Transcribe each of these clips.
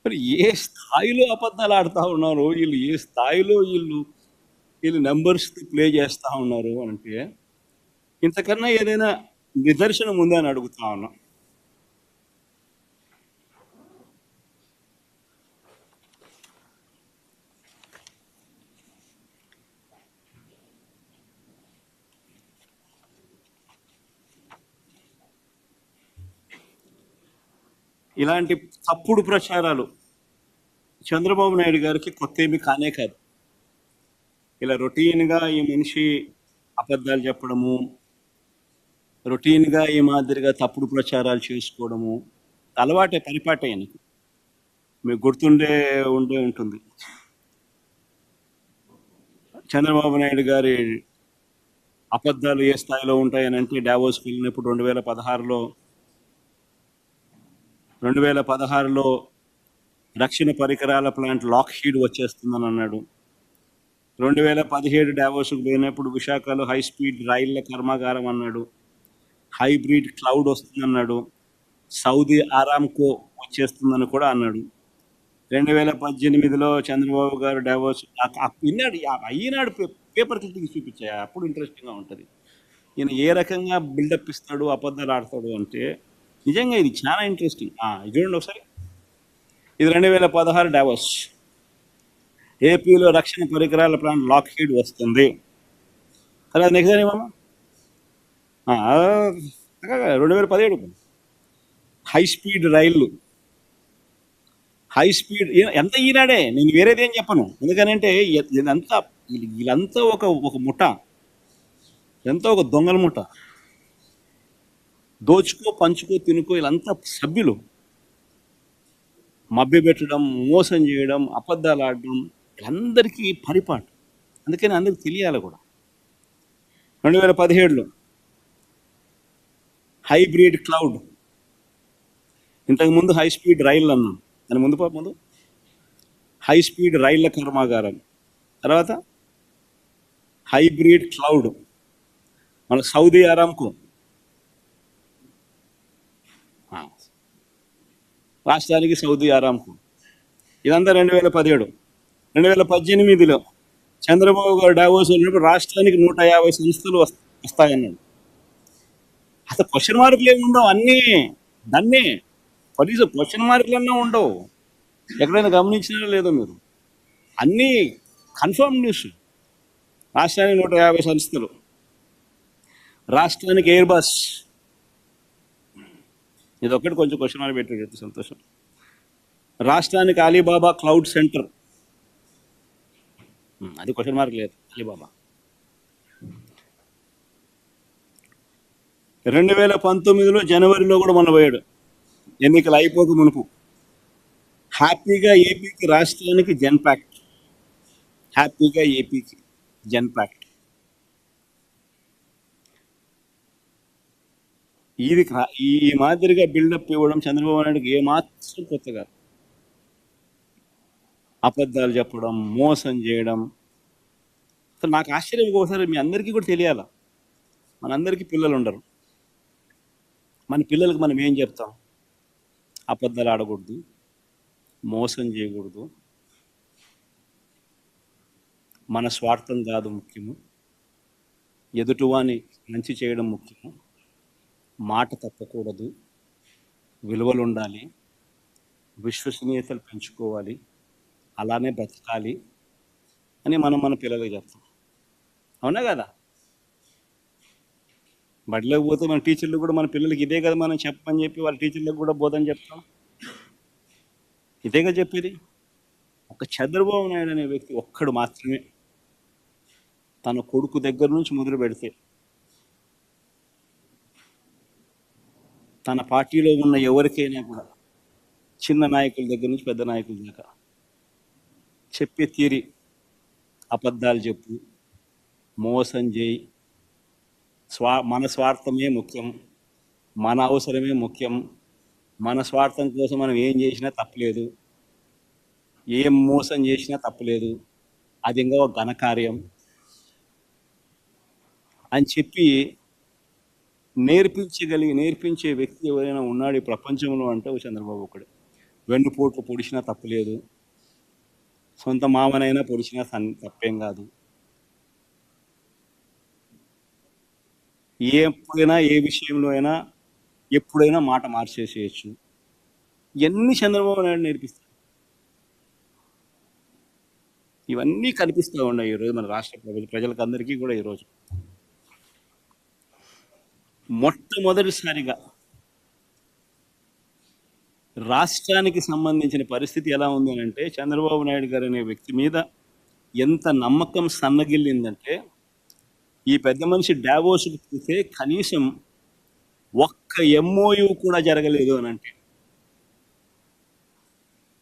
మరి ఏ స్థాయిలో అబద్ధాలు ఆడుతా ఉన్నారు వీళ్ళు, ఏ స్థాయిలో వీళ్ళు నెంబర్స్ ప్లే చేస్తా ఉన్నారు అంటే, ఇంతకన్నా ఏదైనా నిదర్శనం ఉందా అని అడుగుతా ఉన్నా. ఇలాంటి తప్పుడు ప్రచారాలు చంద్రబాబు నాయుడు గారికి కొత్త ఏమి కానే కాదు. ఇలా రొటీన్గా ఈ మనిషి అబద్ధాలు చెప్పడము, రొటీన్గా ఈ మాదిరిగా తప్పుడు ప్రచారాలు చేసుకోవడము అలవాటే, పరిపాటే ఆయనకి. మీకు ఉండే ఉంటుంది. చంద్రబాబు నాయుడు గారి అబద్ధాలు ఏ స్థాయిలో ఉంటాయని అంటే, డావోస్కి వెళ్ళినప్పుడు 2016లో రక్షణ పరికరాల ప్లాంట్ లాక్హీడ్ వచ్చేస్తుందని అన్నాడు. 2017 డావోస్కు పోయినప్పుడు విశాఖలో హై స్పీడ్ రైళ్ల కర్మాగారం అన్నాడు. హైబ్రిడ్ క్లౌడ్ వస్తుందన్నాడు. సౌదీ ఆరామ్కో వచ్చేస్తుందని కూడా అన్నాడు. 2018లో చంద్రబాబు గారు డావోస్ విన్నాడు. ఈనాడు పేపర్ క్లిప్పింగ్ చూపించాయి, అప్పుడు ఇంట్రెస్టింగ్గా ఉంటుంది. ఈయన ఏ రకంగా బిల్డప్ ఇస్తాడు, అబద్ధాలు ఆడతాడు అంటే నిజంగా ఇది చాలా ఇంట్రెస్టింగ్. చూడండి ఒకసారి. ఇది 2016 డావోస్. ఏపీలో రక్షణ పరికరాల ప్లాంట్ లాక్హీడ్ వస్తుంది. తర్వాత నెక్స్ట్ ఏమమ్మా, 2017 హై స్పీడ్ రైళ్లు, హై స్పీడ్ ఎంత ఈనాడే, నేను వేరేదేం చెప్పను. ఎందుకనంటే వీళ్ళంతా ఒక ముఠ, ఎంతో ఒక దొంగల ముఠ, దోచుకో పంచుకో తినుకో, వీళ్ళంతా సభ్యులు. మభ్య పెట్టడం, మోసం చేయడం, అబద్ధాలు ఆడడం వీళ్ళందరికీ పరిపాటు. అందుకని అందరికి తెలియాలి కూడా. 2017లో హైబ్రిడ్ క్లౌడ్, ఇంతకుముందు హై స్పీడ్ రైళ్ళు అన్నాం, దాని ముందు హై స్పీడ్ రైళ్ల కర్మాగారం, తర్వాత హైబ్రిడ్ క్లౌడ్, మన సౌదీ ఆరామ్కు, రాష్ట్రానికి సౌదీ ఆరామ్కు. ఇదంతా 2017. 2018లో చంద్రబాబు గారు డావోస్ వెళ్ళినప్పుడు రాష్ట్రానికి 150 సంస్థలు వస్తాయన్నాడు. అసలు క్వశ్చన్ మార్కులు ఏమి ఉండవు, దాన్ని కనీసం క్వశ్చన్ మార్కులన్నా ఉండవు. ఎక్కడైనా గమనించినా లేదో మీరు, అన్నీ కన్ఫర్మ్ న్యూస్. రాష్ట్రానికి 150 సంస్థలు, రాష్ట్రానికి ఎయిర్ బస్, ఇది ఒక్కటి కొంచెం క్వశ్చన్ మార్క్ పెట్టాడు, సంతోషం. రాష్ట్రానికి అలీబాబా క్లౌడ్ సెంటర్, అది క్వశ్చన్ మార్క్ లేదు, అలీబాబా. 2019లో జనవరిలో కూడా మొన్న పోయాడు, ఎన్నికలు అయిపోక మునుపు. హ్యాపీగా ఏపీకి, రాష్ట్రానికి జెన్పాక్ట్, హ్యాపీగా ఏపీకి జెన్పాక్ట్. ఇది ఈ మాదిరిగా బిల్డప్ ఇవ్వడం చంద్రబాబు నాయుడుకి ఏమాత్రం కొత్తగా. అబద్ధాలు చెప్పడం, మోసం చేయడం. అసలు నాకు ఆశ్చర్యం, ఒకసారి మీ అందరికీ కూడా తెలియాలా, మనందరికీ పిల్లలు ఉండరు. మన పిల్లలకు మనం ఏం చెప్తాం? అబద్ధాలు ఆడకూడదు, మోసం చేయకూడదు, మన స్వార్థం కాదు ముఖ్యము, ఎదుటివాని మంచి చేయడం ముఖ్యము, మాట తప్పకూడదు, విలువలు ఉండాలి, విశ్వసనీయతలు పెంచుకోవాలి, అలానే బ్రతకాలి అని మన పిల్లలకు చెప్తాం. అవునా కదా? బడిలోకి పోతే మన టీచర్లు కూడా మన పిల్లలకి ఇదే కదా మనం చెప్పమని చెప్పి వాళ్ళ టీచర్లకు కూడా బోధన చెప్తాం. ఇదేగా చెప్పేది. ఒక చంద్రబాబు నాయుడు అనే వ్యక్తి ఒక్కడు మాత్రమే తన కొడుకు దగ్గర నుంచి మొదలు పెడితే తన పార్టీలో ఉన్న ఎవరికైనా కూడా, చిన్న నాయకుల దగ్గర నుంచి పెద్ద నాయకుల దాకా, చెప్పే తీరి అబద్ధాలు చెప్పు, మోసం చేయి, మన స్వార్థమే ముఖ్యం, మన అవసరమే ముఖ్యం, మన స్వార్థం కోసం మనం ఏం చేసినా తప్పలేదు, ఏం మోసం చేసినా తప్పలేదు, అది ఇంకా ఒక ఘనకార్యం అని చెప్పి నేర్పించే వ్యక్తి ఎవరైనా ఉన్నాడు ఈ ప్రపంచంలో అంటే చంద్రబాబు ఒకడే. వెన్నుపోట్లు పొడిచినా తప్పులేదు, సొంత మామనైనా పొడిచినా తప్పేం కాదు. ఎప్పుడైనా ఏ విషయంలో అయినా ఎప్పుడైనా మాట మార్చేసేయచ్చు. ఇవన్నీ చంద్రబాబు నాయుడు నేర్పిస్తారు. ఇవన్నీ కనిపిస్తూ ఉన్నాయి ఈరోజు మన రాష్ట్ర ప్రజలకు అందరికీ కూడా. ఈరోజు మొట్టమొదటిసారిగా రాష్ట్రానికి సంబంధించిన పరిస్థితి ఎలా ఉంది అని అంటే, చంద్రబాబు నాయుడు గారు అనే వ్యక్తి మీద ఎంత నమ్మకం సన్నగిల్లిందంటే, ఈ పెద్ద మనిషి డావోస్కి చూస్తే కనీసం ఒక్క ఎంఓయు కూడా జరగలేదు అని అంటే,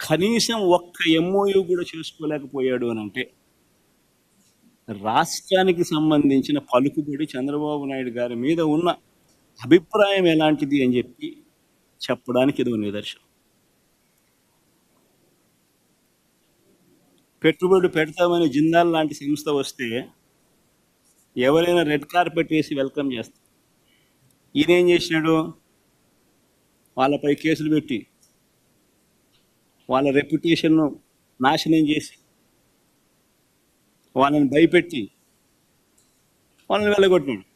కనీసం ఒక్క ఎంఓయు కూడా చేసుకోలేకపోయాడు అని అంటే, రాష్ట్రానికి సంబంధించిన పలుకుబడి చంద్రబాబు నాయుడు గారి మీద ఉన్న అభిప్రాయం ఎలాంటిది అని చెప్పి చెప్పడానికి ఇది నిదర్శనం. పెట్టుబడి పెడతామని జిందాల్ లాంటి సంస్థ వస్తే ఎవరైనా రెడ్ కార్పెట్ వేసి వెల్కమ్ చేస్తారు. ఈయనేం చేసినాడు? వాళ్ళపై కేసులు పెట్టి వాళ్ళ రెప్యుటేషన్ను నాశనం చేసి వాళ్ళని భయపెట్టి వాళ్ళని వెళ్ళగొట్టినాడు.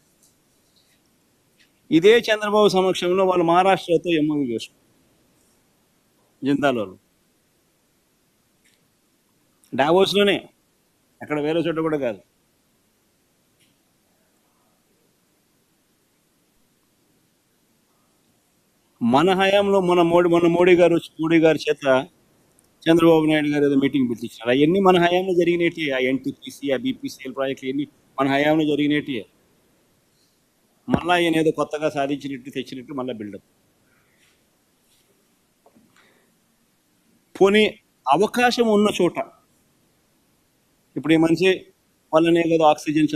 ఇదే చంద్రబాబు సమక్షంలో వాళ్ళు మహారాష్ట్రతో ఎంఓయూ చేసుకున్నారు జిందాల్ వాళ్ళు. డావోస్లోనే, అక్కడ వేరే చోట కూడా కాదు. మన హయాంలో మన మోడీ గారి చేత చంద్రబాబు నాయుడు గారు ఏదో మీటింగ్ పిలిపించారు. అవన్నీ మన హయాంలో జరిగినట్టు. ఆ ఎన్టీపీసీ, ఆ బీపీసీఎల్ ప్రాజెక్టులు అన్నీ మన హయాంలో జరిగినట్టు. మళ్ళా ఆయన ఏదో కొత్తగా సాధించినట్టు తెచ్చినట్టు మళ్ళీ బిల్డప్. పోనీ అవకాశం ఉన్న చోట, ఇప్పుడు ఈ మనిషి వల్లనే కదా ఆక్సిజన్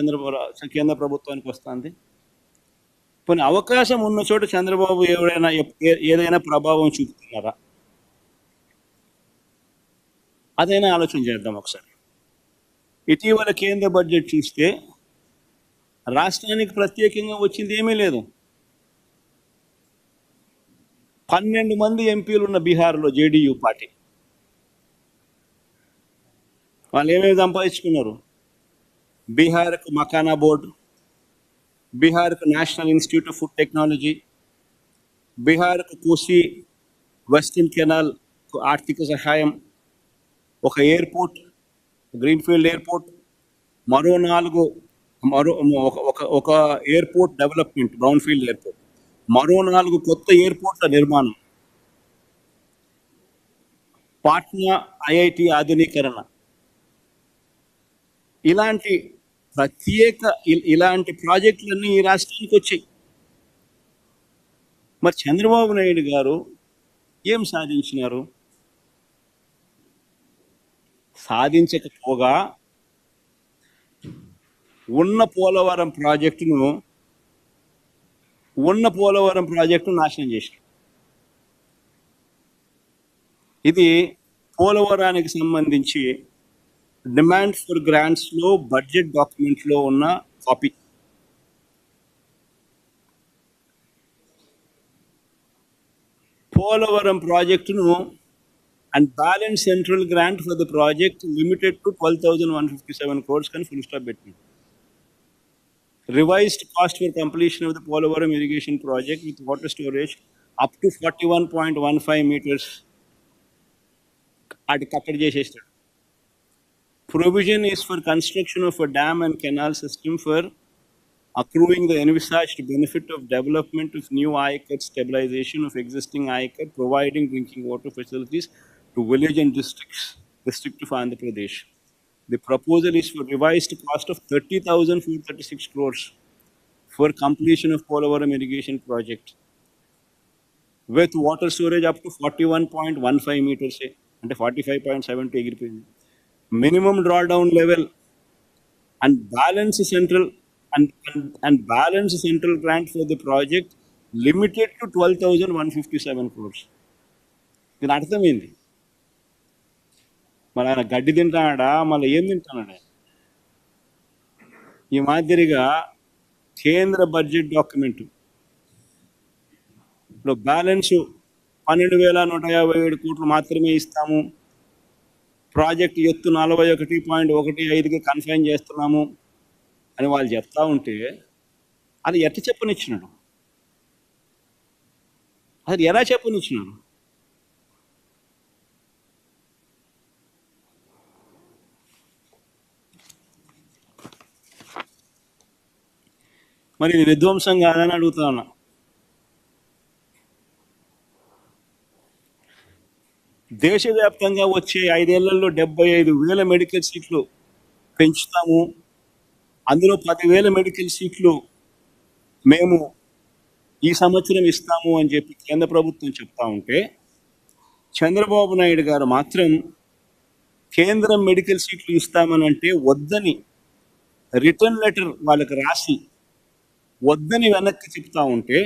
కేంద్ర ప్రభుత్వానికి వస్తుంది. పోనీ అవకాశం ఉన్న చోట చంద్రబాబు ఏదైనా ప్రభావం చూపుతున్నారా? అదైనా ఆలోచన చేద్దాం ఒకసారి. ఇటీవల కేంద్ర బడ్జెట్ చూస్తే రాష్ట్రానికి ప్రత్యేకంగా వచ్చింది ఏమీ లేదు. 12 మంది ఎంపీలు ఉన్న బీహార్లో జేడీయూ పార్టీ, వాళ్ళు ఏమేమి సంపాదించుకున్నారు? బీహార్కు మకానా బోర్డు, బీహార్కు national institute of food technology, బీహార్కు కోసి వెస్టర్న్ కెనాల్ ఆర్థిక సహాయం, ఒక ఎయిర్పోర్ట్, గ్రీన్ఫీల్డ్ ఎయిర్పోర్ట్, ఒక ఎయిర్పోర్ట్ డెవలప్మెంట్, బ్రౌన్ఫీల్డ్ ఎయిర్పోర్ట్, మరో 4 కొత్త ఎయిర్పోర్ట్ల నిర్మాణం, పాట్నా ఐఐటి ఆధునీకరణ, ఇలాంటి ఇలాంటి ప్రాజెక్టులన్నీ ఈ రాష్ట్రానికి వచ్చాయి. మరి చంద్రబాబు నాయుడు గారు ఏం సాధించినారు? సాధించకపోగా ఉన్న పోలవరం ప్రాజెక్టును నాశనం చేశారు. ఇది పోలవరానికి సంబంధించి డిమాండ్ ఫర్ గ్రాంట్స్లో బడ్జెట్ డాక్యుమెంట్లో ఉన్న కాపీ. పోలవరం ప్రాజెక్టును and balance central grant for the project limited to 12,157 crores కానీ ఫుల్ స్టాప్ పెట్టింది. Revised cost for completion of the Polavaram irrigation project with water storage up to 41.15 meters అది కట్టడి చేసేస్తాడు. Provision is for construction of a dam and canal system for accruing the envisaged benefit of development of new ICAT, stabilization of existing ICAT, providing drinking water facilities to village and district of Andhra Pradesh. The proposal is for revised cost of 30,436 crores for completion of Polavaram irrigation project with water storage up to 41.15 meters and 45.72 ఎగిరిపోయింది. Minimum drawdown level and balance central grant for the project limited to 12,157 crores. దీని అర్థం ఏంది? మరి ఆయన గడ్డి తింటాడా, మళ్ళీ ఏం తింటాడా? ఈ మాదిరిగా కేంద్ర బడ్జెట్ డాక్యుమెంట్ బ్యాలెన్స్ 12,157 కోట్లు మాత్రమే ఇస్తాము, ప్రాజెక్ట్ ఎత్తు 41.15కి కన్ఫైన్ చేస్తున్నాము అని వాళ్ళు చెప్తా ఉంటే అది ఎట్లా చెప్పనిచ్చినాడు? అది ఎలా చెప్పనిచ్చినాడు? మరి ఇది విధ్వంసం కాదని అడుగుతా ఉన్నా. దేశవ్యాప్తంగా వచ్చే 5 ఏళ్లలో 75,000 మెడికల్ సీట్లు పెంచుతాము, అందులో 10,000 మెడికల్ సీట్లు మేము ఈ సంవత్సరం ఇస్తాము అని చెప్పి కేంద్ర ప్రభుత్వం చెప్తా ఉంటే, చంద్రబాబు నాయుడు గారు మాత్రం కేంద్రం మెడికల్ సీట్లు ఇస్తామనంటే వద్దని రిటర్న్ లెటర్ వాళ్ళకి రాసి వద్దని వెనక్కి చెప్తా ఉంటే,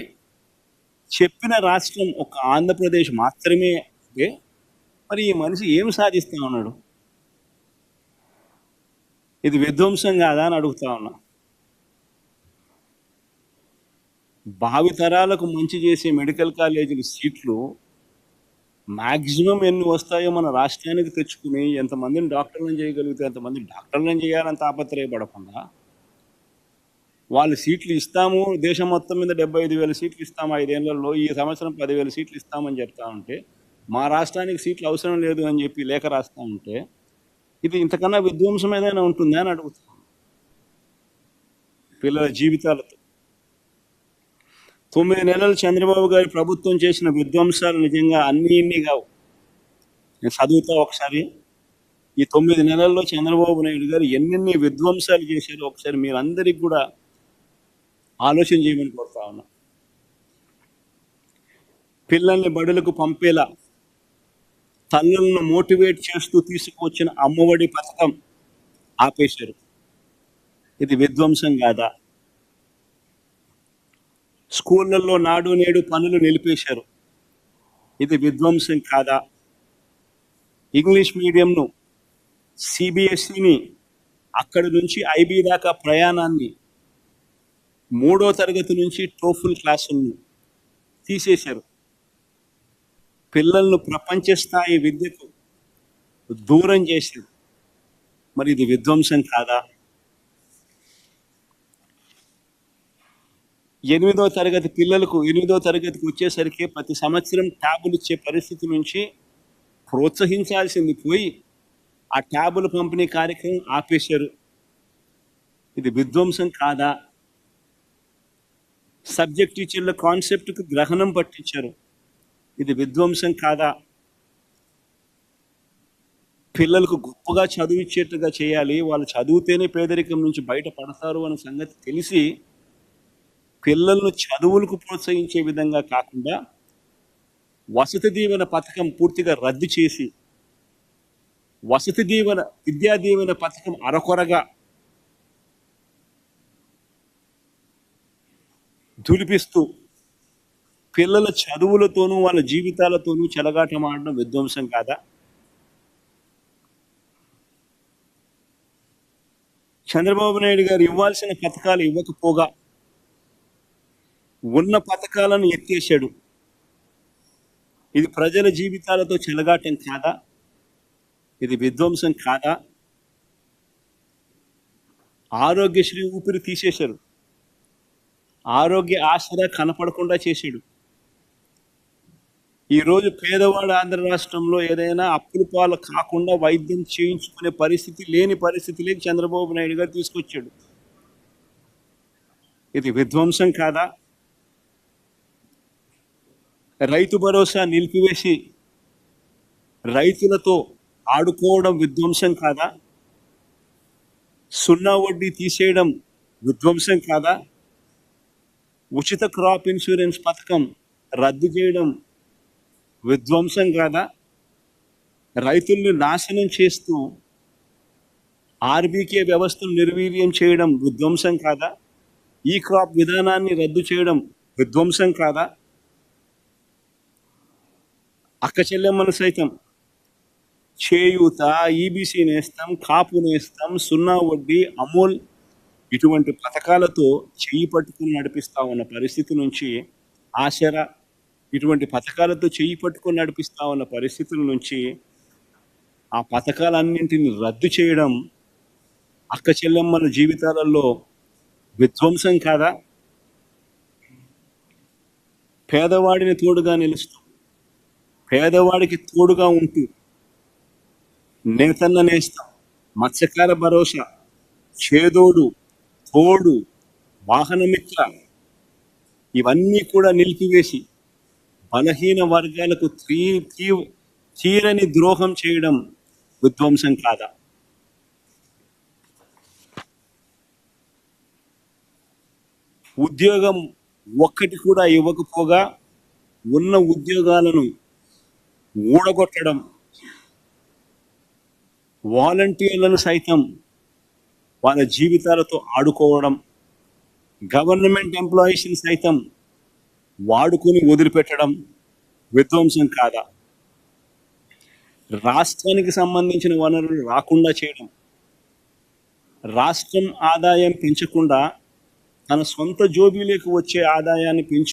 చెప్పిన రాష్ట్రం ఒక ఆంధ్రప్రదేశ్ మాత్రమే అంటే మరి ఈ మనిషి ఏం సాధిస్తా ఉన్నాడు? ఇది విధ్వంసం కాదా అని అడుగుతా ఉన్నా. భావితరాలకు మంచి చేసే మెడికల్ కాలేజీల సీట్లు మ్యాక్సిమం ఎన్ని వస్తాయో మన రాష్ట్రానికి తెచ్చుకుని ఎంతమందిని డాక్టర్లను చేయగలిగితే ఎంతమంది డాక్టర్లను చేయాలని తాపత్రయపడకుండా వాళ్ళు సీట్లు ఇస్తాము, దేశం మొత్తం మీద 75,000 సీట్లు ఇస్తాము 5 ఏళ్లలో, ఈ సంవత్సరం 10,000 సీట్లు ఇస్తామని చెప్తా ఉంటే, మా రాష్ట్రానికి సీట్లు అవసరం లేదు అని చెప్పి లేఖ రాస్తా ఉంటే, ఇది ఇంతకన్నా విధ్వంసం ఏదైనా ఉంటుందా అని అడుగుతాం. పిల్లల జీవితాలతో 9 నెలలు చంద్రబాబు గారి ప్రభుత్వం చేసిన విధ్వంసాలు నిజంగా ఇన్ని కావు. నేను చదువుతా ఒకసారి. ఈ 9 నెలల్లో చంద్రబాబు నాయుడు గారు ఎన్నెన్ని విధ్వంసాలు చేశారో ఒకసారి మీరందరికీ కూడా ఆలోచన చేయమని కోరుతా ఉన్నా. పిల్లల్ని బడులకు పంపేలా తల్లులను మోటివేట్ చేస్తూ తీసుకువచ్చిన అమ్మఒడి పథకం ఆపేశారు. ఇది విధ్వంసం కాదా? స్కూళ్ళల్లో నాడు నేడు పనులు నిలిపేశారు. ఇది విధ్వంసం కాదా? ఇంగ్లీష్ మీడియంను, సిబిఎస్ఈని, అక్కడి నుంచి ఐబీ దాకా ప్రయాణాన్ని, 3వ తరగతి నుంచి టోఫుల్ క్లాసులను తీసేశారు. పిల్లలను ప్రపంచ స్థాయి విద్యకు దూరం చేశారు. మరి ఇది విధ్వంసం కాదా? 8వ తరగతి పిల్లలకు 8వ తరగతికి వచ్చేసరికి ప్రతి సంవత్సరం ట్యాబులు ఇచ్చే పరిస్థితి నుంచి ప్రోత్సహించాల్సింది పోయి ఆ ట్యాబుల పంపిణీ కార్యక్రమం ఆపేశారు. ఇది విధ్వంసం కాదా? సబ్జెక్ట్ టీచర్ల కాన్సెప్ట్కు గ్రహణం పట్టించారు. ఇది విధ్వంసం కాదా? పిల్లలకు గొప్పగా చదివించేట్టుగా చేయాలి, వాళ్ళు చదివితేనే పేదరికం నుంచి బయటపడతారు అనే సంగతి తెలిసి పిల్లలను చదువులకు ప్రోత్సహించే విధంగా కాకుండా వసతి దీవెన పథకం పూర్తిగా రద్దు చేసి విద్యా దీవెన పథకం అరకొరగా దులిపిస్తూ పిల్లల చదువులతోనూ వాళ్ళ జీవితాలతోనూ చెలగాటమాడడం విధ్వంసం కాదా? చంద్రబాబు నాయుడు గారు ఇవ్వాల్సిన పథకాలు ఇవ్వకపోగా ఉన్న పథకాలను ఎత్తేసాడు. ఇది ప్రజల జీవితాలతో చెలగాటం కాదా? ఇది విధ్వంసం కాదా? ఆరోగ్యశ్రీ ఊపిరి తీసేశారు. ఆరోగ్య ఆసరా కనపడకుండా చేశాడు. ఈరోజు పేదవాడు ఆంధ్ర రాష్ట్రంలో ఏదైనా అప్పుల పాలు కాకుండా వైద్యం చేయించుకునే పరిస్థితి లేని పరిస్థితిలోకి చంద్రబాబు నాయుడు గారు తీసుకొచ్చాడు. ఇది విధ్వంసం కాదా? రైతు భరోసా నిలిపివేసి రైతులతో ఆడుకోవడం విధ్వంసం కాదా? 0 వడ్డీ తీసేయడం విధ్వంసం కాదా? ఉచిత క్రాప్ ఇన్సూరెన్స్ పథకం రద్దు చేయడం విధ్వంసం కాదా? రైతుల్ని నాశనం చేస్తూ ఆర్బీకే వ్యవస్థను నిర్వీర్యం చేయడం విధ్వంసం కాదా? ఈ క్రాప్ విధానాన్ని రద్దు చేయడం విధ్వంసం కాదా? అక్క చెల్లెమ్మను సైతం చేయూత, ఈబీసీ నేస్తం, కాపు నేస్తం, 0 వడ్డీ, అమూల్ ఇటువంటి పథకాలతో చేయి పట్టుకుని నడిపిస్తా ఉన్న పరిస్థితి నుంచి ఆసరా, ఇటువంటి పథకాలతో చెయ్యి పట్టుకొని నడిపిస్తా ఉన్న పరిస్థితుల నుంచి ఆ పథకాలన్నింటిని రద్దు చేయడం అక్క చెల్లెమ్మల జీవితాలలో విధ్వంసం కాదా? పేదవాడిని తోడుగా నిలుస్తూ, పేదవాడికి తోడుగా ఉంటూ, నేతన్న నేస్తం, మత్స్యకార భరోసా, చేదోడు, తోడు, వాహనమిత్ర ఇవన్నీ కూడా నిలిపివేసి బలహీన వర్గాలకు తీరని ద్రోహం చేయడం విధ్వంసం కాదా? ఉద్యోగం ఒక్కటి కూడా ఇవ్వకపోగా ఉన్న ఉద్యోగాలను ఊడగొట్టడం, వాలంటీర్లను సైతం వాళ్ళ జీవితాలతో ఆడుకోవడం, గవర్నమెంట్ ఎంప్లాయీస్ని సైతం వాడుకొని వదిలిపెట్టడం విధ్వంసం కాదా? రాష్ట్రానికి సంబంధించిన వనరులు రాకుండా చేయడం, రాష్ట్రం ఆదాయం పెంచకుండా తన సొంత జోబీలకు వచ్చే ఆదాయాన్ని పెంచు